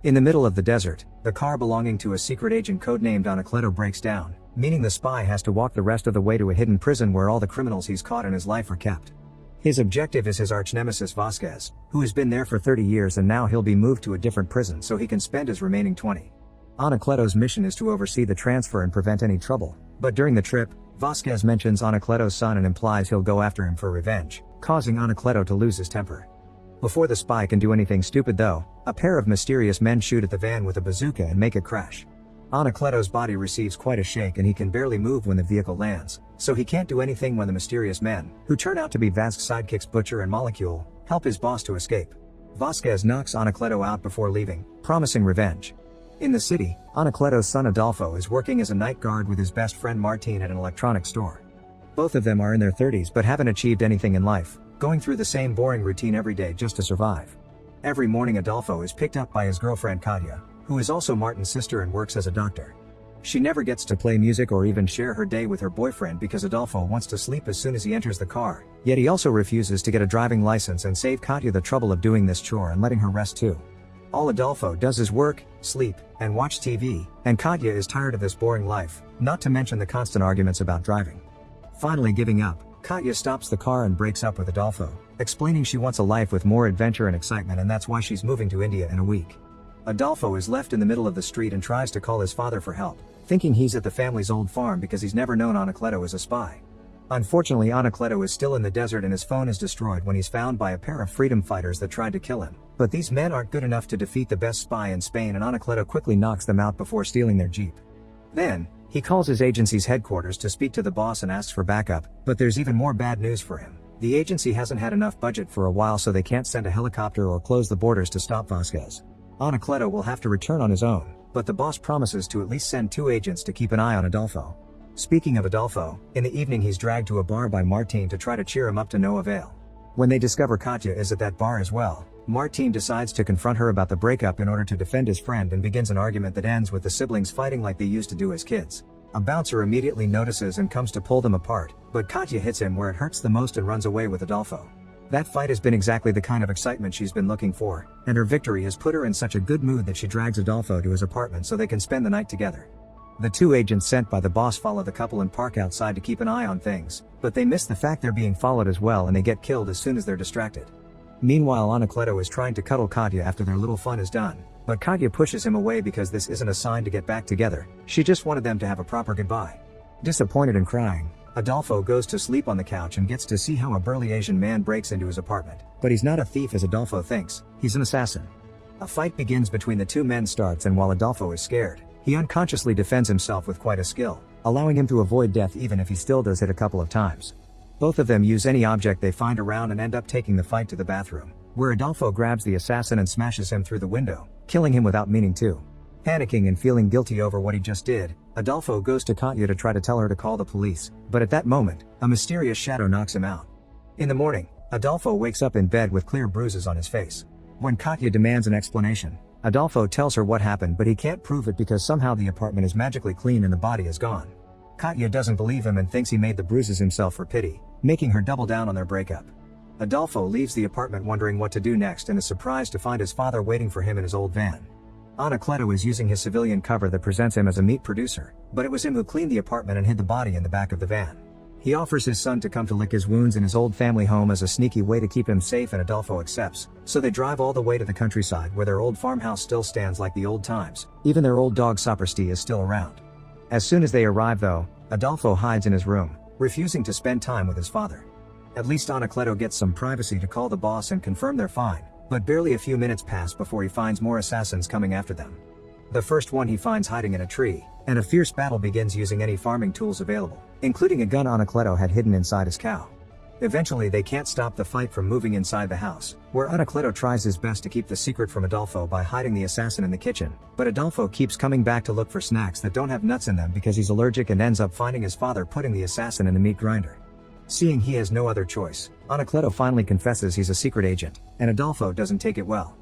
In the middle of the desert, the car belonging to a secret agent codenamed Anacleto breaks down, meaning the spy has to walk the rest of the way to a hidden prison where all the criminals he's caught in his life are kept. His objective is his arch-nemesis Vasquez, who has been there for 30 years and now he'll be moved to a different prison so he can spend his remaining 20. Anacleto's mission is to oversee the transfer and prevent any trouble, but during the trip, Vasquez mentions Anacleto's son and implies he'll go after him for revenge, causing Anacleto to lose his temper. Before the spy can do anything stupid though, a pair of mysterious men shoot at the van with a bazooka and make it crash. Anacleto's body receives quite a shake and he can barely move when the vehicle lands, so he can't do anything when the mysterious men, who turn out to be Vasquez's sidekicks Butcher and Molecule, help his boss to escape. Vasquez knocks Anacleto out before leaving, promising revenge. In the city, Anacleto's son Adolfo is working as a night guard with his best friend Martin at an electronics store. Both of them are in their 30s but haven't achieved anything in life, going through the same boring routine every day just to survive. Every morning Adolfo is picked up by his girlfriend Katya, who is also Martin's sister and works as a doctor. She never gets to play music or even share her day with her boyfriend because Adolfo wants to sleep as soon as he enters the car, yet he also refuses to get a driving license and save Katya the trouble of doing this chore and letting her rest too. All Adolfo does is work, sleep, and watch TV, and Katya is tired of this boring life, not to mention the constant arguments about driving. Finally giving up, Katya stops the car and breaks up with Adolfo, explaining she wants a life with more adventure and excitement and that's why she's moving to India in a week. Adolfo is left in the middle of the street and tries to call his father for help, thinking he's at the family's old farm because he's never known Anacleto as a spy. Unfortunately Anacleto is still in the desert and his phone is destroyed when he's found by a pair of freedom fighters that tried to kill him, but these men aren't good enough to defeat the best spy in Spain and Anacleto quickly knocks them out before stealing their jeep. Then, he calls his agency's headquarters to speak to the boss and asks for backup, but there's even more bad news for him. The agency hasn't had enough budget for a while so they can't send a helicopter or close the borders to stop Vasquez. Anacleto will have to return on his own, but the boss promises to at least send 2 agents to keep an eye on Adolfo. Speaking of Adolfo, in the evening he's dragged to a bar by Martin to try to cheer him up to no avail. When they discover Katya is at that bar as well, Martin decides to confront her about the breakup in order to defend his friend and begins an argument that ends with the siblings fighting like they used to do as kids. A bouncer immediately notices and comes to pull them apart, but Katya hits him where it hurts the most and runs away with Adolfo. That fight has been exactly the kind of excitement she's been looking for, and her victory has put her in such a good mood that she drags Adolfo to his apartment so they can spend the night together. The 2 agents sent by the boss follow the couple and park outside to keep an eye on things, but they miss the fact they're being followed as well and they get killed as soon as they're distracted. Meanwhile Anacleto is trying to cuddle Katya after their little fun is done, but Katya pushes him away because this isn't a sign to get back together, she just wanted them to have a proper goodbye. Disappointed and crying, Adolfo goes to sleep on the couch and gets to see how a burly Asian man breaks into his apartment, but he's not a thief as Adolfo thinks, he's an assassin. A fight begins between the 2 men starts and while Adolfo is scared, he unconsciously defends himself with quite a skill, allowing him to avoid death even if he still does hit a couple of times. Both of them use any object they find around and end up taking the fight to the bathroom, where Adolfo grabs the assassin and smashes him through the window, killing him without meaning to. Panicking and feeling guilty over what he just did, Adolfo goes to Katya to try to tell her to call the police, but at that moment, a mysterious shadow knocks him out. In the morning, Adolfo wakes up in bed with clear bruises on his face. When Katya demands an explanation, Adolfo tells her what happened but he can't prove it because somehow the apartment is magically clean and the body is gone. Katya doesn't believe him and thinks he made the bruises himself for pity, making her double down on their breakup. Adolfo leaves the apartment wondering what to do next and is surprised to find his father waiting for him in his old van. Anacleto is using his civilian cover that presents him as a meat producer, but it was him who cleaned the apartment and hid the body in the back of the van. He offers his son to come to lick his wounds in his old family home as a sneaky way to keep him safe and Adolfo accepts, so they drive all the way to the countryside where their old farmhouse still stands like the old times, even their old dog Sapristi is still around. As soon as they arrive though, Adolfo hides in his room, refusing to spend time with his father. At least Anacleto gets some privacy to call the boss and confirm they're fine, but barely a few minutes pass before he finds more assassins coming after them. The first one he finds hiding in a tree, and a fierce battle begins using any farming tools available, including a gun Anacleto had hidden inside his cow. Eventually they can't stop the fight from moving inside the house, where Anacleto tries his best to keep the secret from Adolfo by hiding the assassin in the kitchen, but Adolfo keeps coming back to look for snacks that don't have nuts in them because he's allergic and ends up finding his father putting the assassin in a meat grinder. Seeing he has no other choice, Anacleto finally confesses he's a secret agent, and Adolfo doesn't take it well.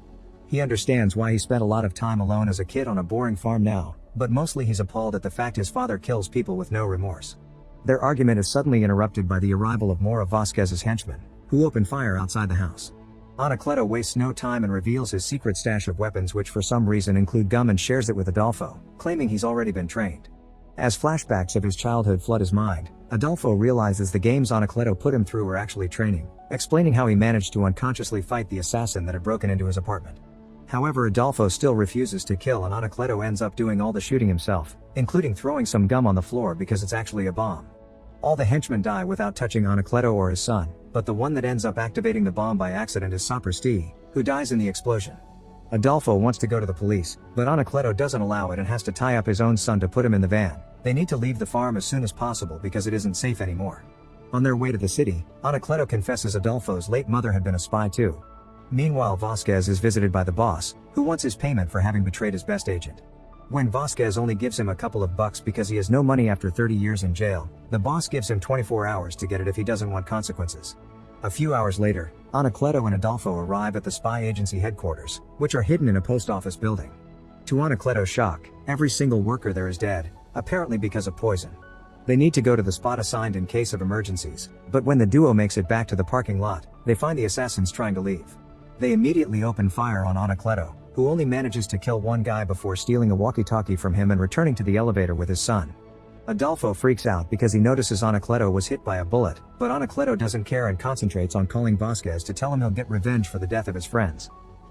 He understands why he spent a lot of time alone as a kid on a boring farm now, but mostly he's appalled at the fact his father kills people with no remorse. Their argument is suddenly interrupted by the arrival of more of Vasquez's henchmen, who open fire outside the house. Anacleto wastes no time and reveals his secret stash of weapons, which for some reason include gum, and shares it with Adolfo, claiming he's already been trained. As flashbacks of his childhood flood his mind, Adolfo realizes the games Anacleto put him through were actually training, explaining how he managed to unconsciously fight the assassin that had broken into his apartment. However, Adolfo still refuses to kill, and Anacleto ends up doing all the shooting himself, including throwing some gum on the floor because it's actually a bomb. All the henchmen die without touching Anacleto or his son, but the one that ends up activating the bomb by accident is Sapristi, who dies in the explosion. Adolfo wants to go to the police, but Anacleto doesn't allow it and has to tie up his own son to put him in the van. They need to leave the farm as soon as possible because it isn't safe anymore. On their way to the city, Anacleto confesses Adolfo's late mother had been a spy too. Meanwhile, Vasquez is visited by the boss, who wants his payment for having betrayed his best agent. When Vasquez only gives him a couple of bucks because he has no money after 30 years in jail, the boss gives him 24 hours to get it if he doesn't want consequences. A few hours later, Anacleto and Adolfo arrive at the spy agency headquarters, which are hidden in a post office building. To Anacleto's shock, every single worker there is dead, apparently because of poison. They need to go to the spot assigned in case of emergencies, but when the duo makes it back to the parking lot, they find the assassins trying to leave. They immediately open fire on Anacleto, who only manages to kill one guy before stealing a walkie-talkie from him and returning to the elevator with his son. Adolfo freaks out because he notices Anacleto was hit by a bullet, but Anacleto doesn't care and concentrates on calling Vasquez to tell him he'll get revenge for the death of his friends.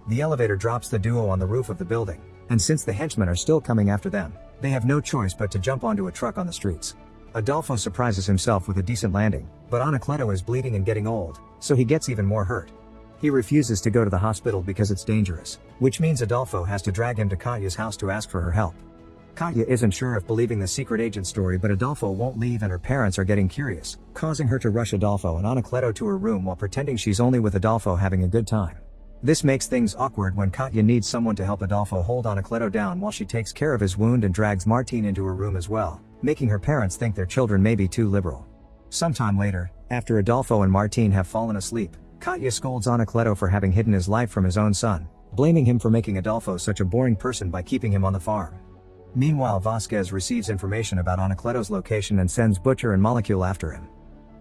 The elevator drops the duo on the roof of the building, and since the henchmen are still coming after them, they have no choice but to jump onto a truck on the streets. Adolfo surprises himself with a decent landing, but Anacleto is bleeding and getting old, so he gets even more hurt. He refuses to go to the hospital because it's dangerous, which means Adolfo has to drag him to Katya's house to ask for her help. Katya isn't sure if believing the secret agent story, but Adolfo won't leave and her parents are getting curious, causing her to rush Adolfo and Anacleto to her room while pretending she's only with Adolfo having a good time. This makes things awkward when Katya needs someone to help Adolfo hold Anacleto down while she takes care of his wound and drags Martin into her room as well, making her parents think their children may be too liberal. Sometime later, after Adolfo and Martin have fallen asleep, Katya scolds Anacleto for having hidden his life from his own son, blaming him for making Adolfo such a boring person by keeping him on the farm. Meanwhile, Vasquez receives information about Anacleto's location and sends Butcher and Molecule after him.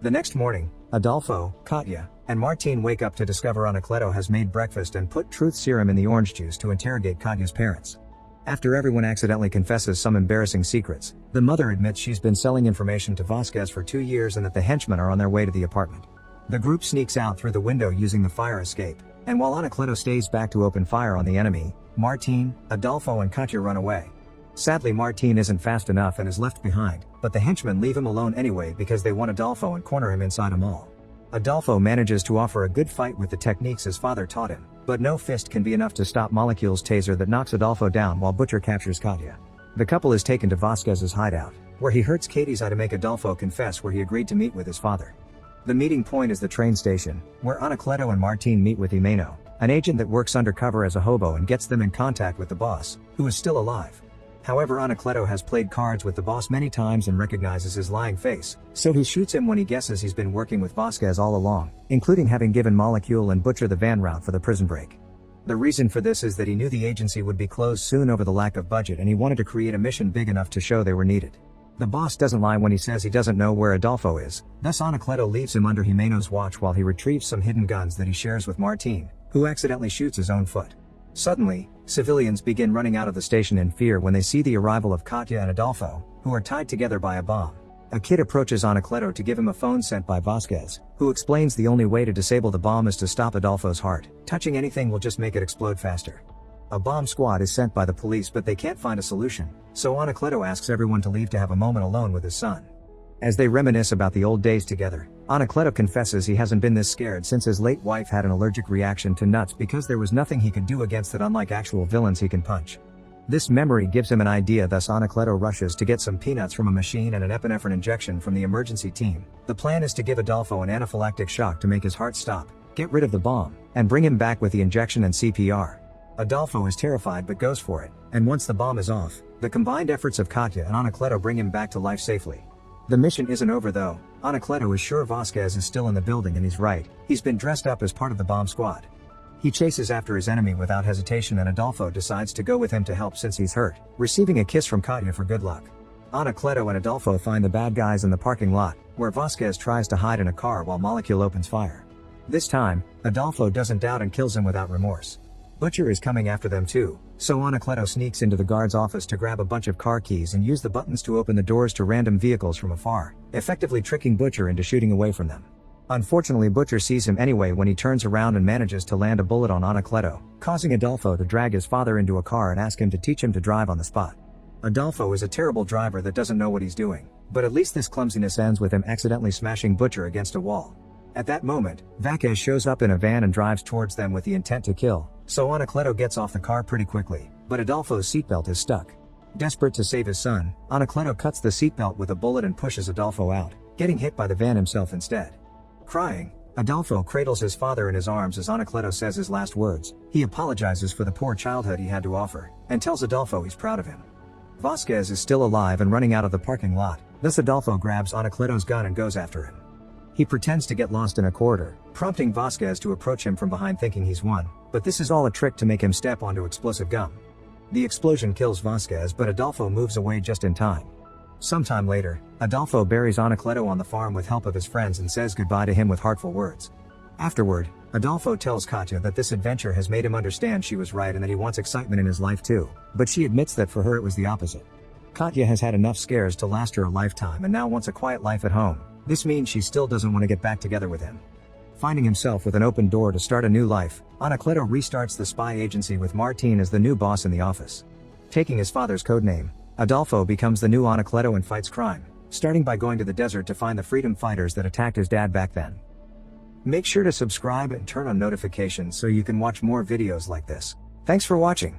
The next morning, Adolfo, Katya, and Martin wake up to discover Anacleto has made breakfast and put truth serum in the orange juice to interrogate Katya's parents. After everyone accidentally confesses some embarrassing secrets, the mother admits she's been selling information to Vasquez for 2 years and that the henchmen are on their way to the apartment. The group sneaks out through the window using the fire escape, and while Anacleto stays back to open fire on the enemy, Martin, Adolfo and Katya run away. Sadly, Martin isn't fast enough and is left behind, but the henchmen leave him alone anyway because they want Adolfo and corner him inside a mall. Adolfo manages to offer a good fight with the techniques his father taught him, but no fist can be enough to stop Molecule's taser that knocks Adolfo down while Butcher captures Katya. The couple is taken to Vasquez's hideout, where he hurts Katie's eye to make Adolfo confess where he agreed to meet with his father. The meeting point is the train station, where Anacleto and Martin meet with Imeno, an agent that works undercover as a hobo and gets them in contact with the boss, who is still alive. However, Anacleto has played cards with the boss many times and recognizes his lying face, so he shoots him when he guesses he's been working with Vasquez all along, including having given Molecule and Butcher the van route for the prison break. The reason for this is that he knew the agency would be closed soon over the lack of budget and he wanted to create a mission big enough to show they were needed. The boss doesn't lie when he says he doesn't know where Adolfo is, thus Anacleto leaves him under Jimeno's watch while he retrieves some hidden guns that he shares with Martin, who accidentally shoots his own foot. Suddenly, civilians begin running out of the station in fear when they see the arrival of Katya and Adolfo, who are tied together by a bomb. A kid approaches Anacleto to give him a phone sent by Vasquez, who explains the only way to disable the bomb is to stop Adolfo's heart. Touching anything will just make it explode faster. A bomb squad is sent by the police, but they can't find a solution, so Anacleto asks everyone to leave to have a moment alone with his son. As they reminisce about the old days together, Anacleto confesses he hasn't been this scared since his late wife had an allergic reaction to nuts because there was nothing he could do against it, unlike actual villains he can punch. This memory gives him an idea, thus Anacleto rushes to get some peanuts from a machine and an epinephrine injection from the emergency team. The plan is to give Adolfo an anaphylactic shock to make his heart stop, get rid of the bomb, and bring him back with the injection and CPR. Adolfo is terrified but goes for it, and once the bomb is off, the combined efforts of Katya and Anacleto bring him back to life safely. The mission isn't over though. Anacleto is sure Vasquez is still in the building, and he's right. He's been dressed up as part of the bomb squad. He chases after his enemy without hesitation, and Adolfo decides to go with him to help since he's hurt, receiving a kiss from Katya for good luck. Anacleto and Adolfo find the bad guys in the parking lot, where Vasquez tries to hide in a car while Molecule opens fire. This time, Adolfo doesn't doubt and kills him without remorse. Butcher is coming after them too, so Anacleto sneaks into the guard's office to grab a bunch of car keys and use the buttons to open the doors to random vehicles from afar, effectively tricking Butcher into shooting away from them. Unfortunately, Butcher sees him anyway when he turns around and manages to land a bullet on Anacleto, causing Adolfo to drag his father into a car and ask him to teach him to drive on the spot. Adolfo is a terrible driver that doesn't know what he's doing, but at least this clumsiness ends with him accidentally smashing Butcher against a wall. At that moment, Vasquez shows up in a van and drives towards them with the intent to kill, so Anacleto gets off the car pretty quickly, but Adolfo's seatbelt is stuck. Desperate to save his son, Anacleto cuts the seatbelt with a bullet and pushes Adolfo out, getting hit by the van himself instead. Crying, Adolfo cradles his father in his arms as Anacleto says his last words. He apologizes for the poor childhood he had to offer, and tells Adolfo he's proud of him. Vasquez is still alive and running out of the parking lot, thus Adolfo grabs Anacleto's gun and goes after him. He pretends to get lost in a corridor, prompting Vasquez to approach him from behind thinking he's won, but this is all a trick to make him step onto explosive gum. The explosion kills Vasquez, but Adolfo moves away just in time. Sometime later, Adolfo buries Anacleto on the farm with help of his friends and says goodbye to him with heartful words. Afterward, Adolfo tells Katya that this adventure has made him understand she was right and that he wants excitement in his life too, but she admits that for her it was the opposite. Katya has had enough scares to last her a lifetime and now wants a quiet life at home. This means she still doesn't want to get back together with him. Finding himself with an open door to start a new life, Anacleto restarts the spy agency with Martin as the new boss in the office. Taking his father's codename, Adolfo becomes the new Anacleto and fights crime, starting by going to the desert to find the freedom fighters that attacked his dad back then. Make sure to subscribe and turn on notifications so you can watch more videos like this. Thanks for watching.